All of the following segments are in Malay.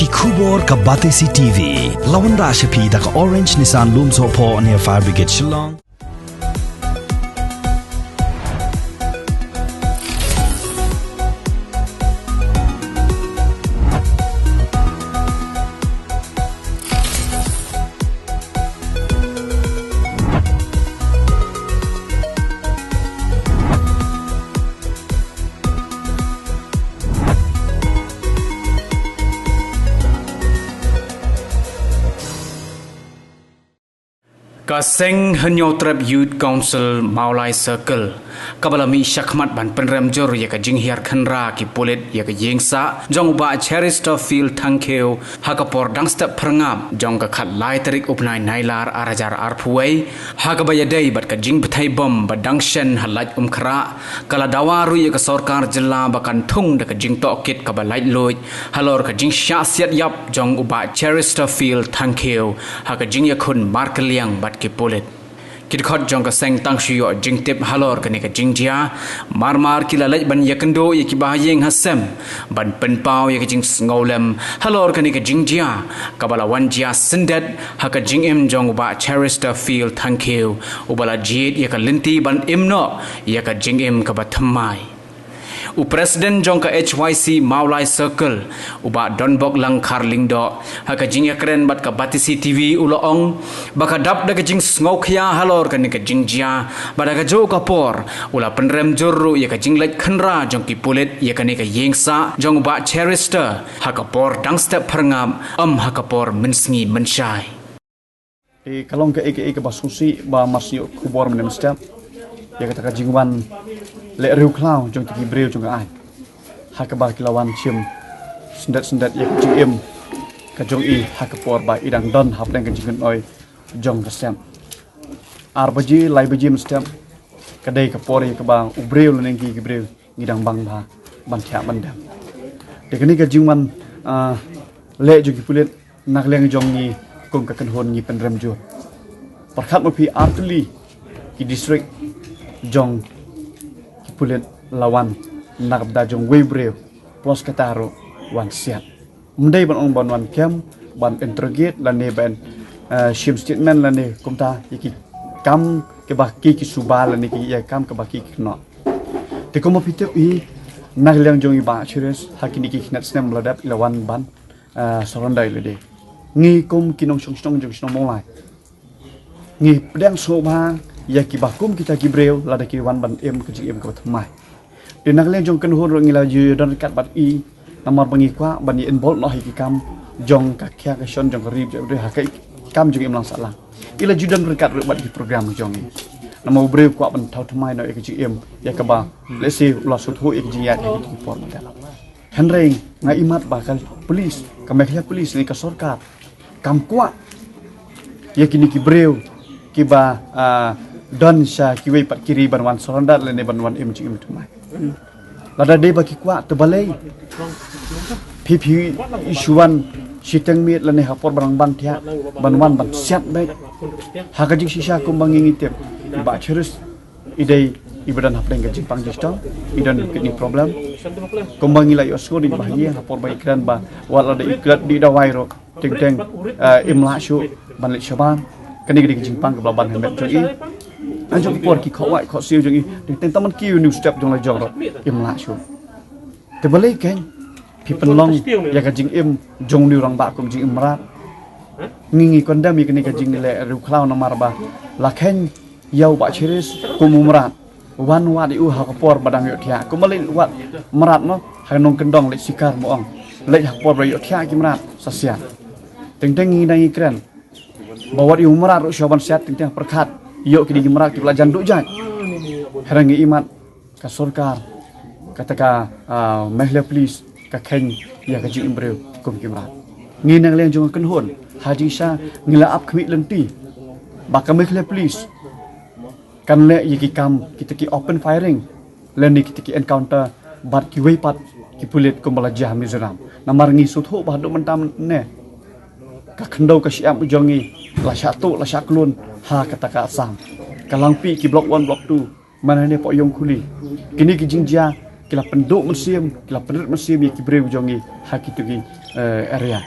Kubor ka Batesi TV. Lawan Rashapi da ka Orange Nissan Looms Hopo near Fire Brigade Shillong. Kaseng Hanyotrap Youth Council Maulai Circle kabalami syakmat ban penremjor ya ka jinghiar khanra ki polit ya ka yengsa jong ba Cherister Field Thankeu hakapor dangstep perngap jong ka khat lai tarik upnai nailar arajar arpuai hakabaya dei bat ka jing bthai bom badangshen halaj khra kala dawaru ya ka sarkar jilla bakan thung da ka jing tokit ka balai loj halor ka jing sha siat yap jong ba Cherister Field Thankeu haka jing ya khun markeliang bat ki polit kit khot jong ka seng tang shio jing tip halor ka ne ka jing jia mar ki lalaj ban yakendo ye ki bahayeng hasem ban pen pau ye ka jing ngolem halor ka ne ka jing jia kabala wan jia sendet haka jing em jong ba Cherister Field Thankeu ubala jit ye ka linti ban imno ye ka jing em ka bathamai Presiden jong ka HYC Maulai Circle uba Donbok Langkar Lingdo haka jing keren bat ka Batesi TV uloong baka dap da ka jing ngokya halor ka ni ka jing jia bada ka jo ka por ula penrem jorru ya ka jing laj khanra jong ki pulit ya ka ni ka yengsa jong ba Cherister haka por dangstep perngam haka por mensngi mensyai kalong ka eke basusi ba masio kubor menem step ya kata ka jingwan le riu klau jong ti breu jong ai hakaba kilawan chim sendat ya jing em ka jong i hakapor ba idang don hap leng ka jing oi jong ka sem arbaji lai baji stem ka dei ka pori ka ba ubreu leng ki breu ngidang bang ba ban thya ban dam de kani ka jingwan le jong ki pulet nak leng jong ni kum ka kan hon ni pen rem jo parkhat mo pi artli ki district jong pulit lawan nakabda jong webreu plus kataro wan siat mendai ban ong ban wan kem ban interrogate lane ban shim statement lane kumta yiki kam ke baki ki subal lane ki ya kam ke baki ki no te komo pitep i nagliang jong i ba chires hakini ki knat snem ladap lawan ban sorondai lede ngi kum kinong song jong song molai ngi pedang soba ya ki bakum kita ki breu lada ki wan ban em ke em ko thamai de nak leng jong kan hon ro ngila yu don kat bat i namar bangi kwa ban in bol no hi ki kam jong ka kya ka shon jong rib de ha kai kam jong em lang salang ila judan berkat ro bat ki program jong ni namo breu kwa ban thau thamai no ke em ya ka ba le se la sut ho ek ji ya ki por ma dala henreng ngai imat ba kal polis ka mekha polis ni ka sarkar kam kwa ya kini ki breu ki ba don sha kiwe pat kiri banwan sorondat lene banwan em chim tumai lada de baki kwa to balai pipi isuan siteng mit lene hapor barang ban thia banwan ban siat bai hagaji sisa kumbangi ngitep ba cherus idei ibadan hapdeng gaji pang jistong idan kini problem kumbangi la yosko di bahia hapor bai kran ba wala de ikrat di dawai ro teng imla shu ban le shaban kani gidi jimpang ke blaban hemet joi anjong por ki khawai kho siu joi teng taman ki new step jong la jong ro imla shu te balai ken pi penlong ya ka jing im jong ni rang ba kum jing imrat ngingi konda mi kani ka jing le ru khlaw na marba la ken yau ba chiris kum umrat wan wa di u ha ka por badang yo thia kum balai wat marat no ha nong kendong le sikar mo ong le ha por yo thia ki marat sasia teng ngi nang ikran bawa di umrah ro syaban siat teng perkhat yo ki di umrah ki pelajan duk jat herangi imat ka sarkar kataka mahla police ka khen ya ka ji imbreu kum ki umrah ngi nang leng jong kan hon haji sha ngila ap khmi lenti ba ka mahla police kan le yi kam kita ki open firing leni kita ki encounter bat ki weipat ki pulit kumbala jah mizoram namar ngi sutho ba do mentam ne ka khandau ka siam ujongi la satu la saklun ha kata ka sam kalangpi ki blok 1 blok 2 mana ne po yong kuli kini ki jingja kila penduk musim kila penduk musim ki breu jongi ha ki tu ki area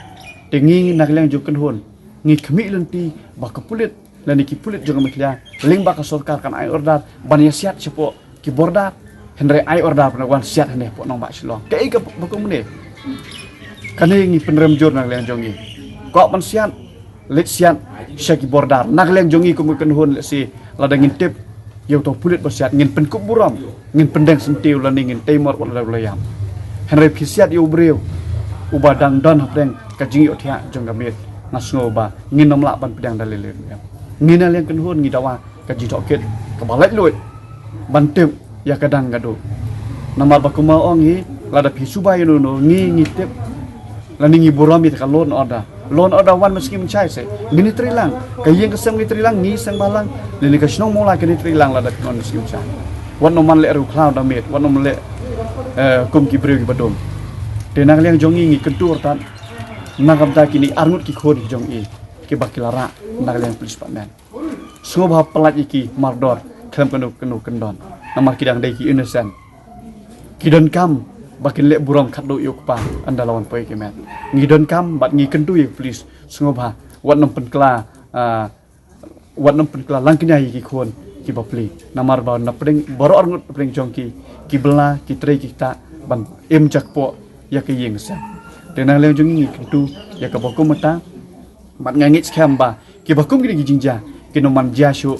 tengi nak leng jo kan hon ngi khmi lenti ba ka pulit lani ki pulit jo ngamikya ling ba ka sarkar kan ai order ban siat sepo ki borda henre ai order panawan siat hene po nong ba silo ke ka ba ko mene kane ngi penrem jor nak leng jo ngi ko man siat let siat syaki borda nak leng jo ngi ko kan hon si ladangin tip yo to pulit bersiat ngin pen kup buram ngin pendeng sentiu lan ngin temor wala layam henry phisiat yo breu ubadang don hapdeng kajing yo thia jong gamit nasngo ba ngin nomla ban pedang dalile ngin aleng kan hon ngidawa kaji toket kabalai luit bantem ya kadang gado namar bakuma ongi lada phisubai no ngi ngitep lan ngi buram it kalon order wan meski mencai se ngini trilang kayeng kesem ngi trilang ngi sang balang lini kasno mola kini trilang lada kon meski mencai wan noman le ru cloud damit wan nom le kum ki breu ki badom tenak leng jongi ngi kentur tan nagam ta kini arnut ki khon jong i ki bakilara nak leng pulis pamen soba pelat iki mardor kem kenu kendon namar kidang dai ki innocent kidon kam bakin lek buram khatdo yuk pa anda lawan poi kemet ngidon kam bat ngi kentu ye please sungobha wat nom penkla langknya ki khon ki bapli namar ba na pring boro orngut pring jongki ki bela ki trei ki ta ban em jakpo ya ki yeng sa denang leng jongi ngi kentu ya ka bokum mata mat ngangit skamba ki bokum ki jinja ki noman jashu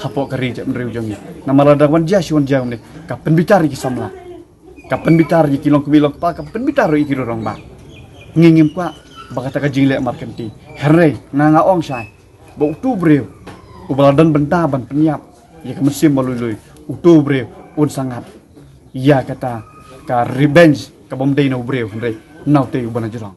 hapo kari jak mreu jongi namar dawan jashu on jam ne ka penbitar ki samla kapan bitar di kilong kebilong pa kapan bitar i kirorong ba ngingim kwa bakata ka jingle markenti herre nga ong sai ba utubre ubaladan benta ban penyap ya ka mesim malului utubre un sangat ya kata ka revenge ka bomdei no bre herre naute ubana jirong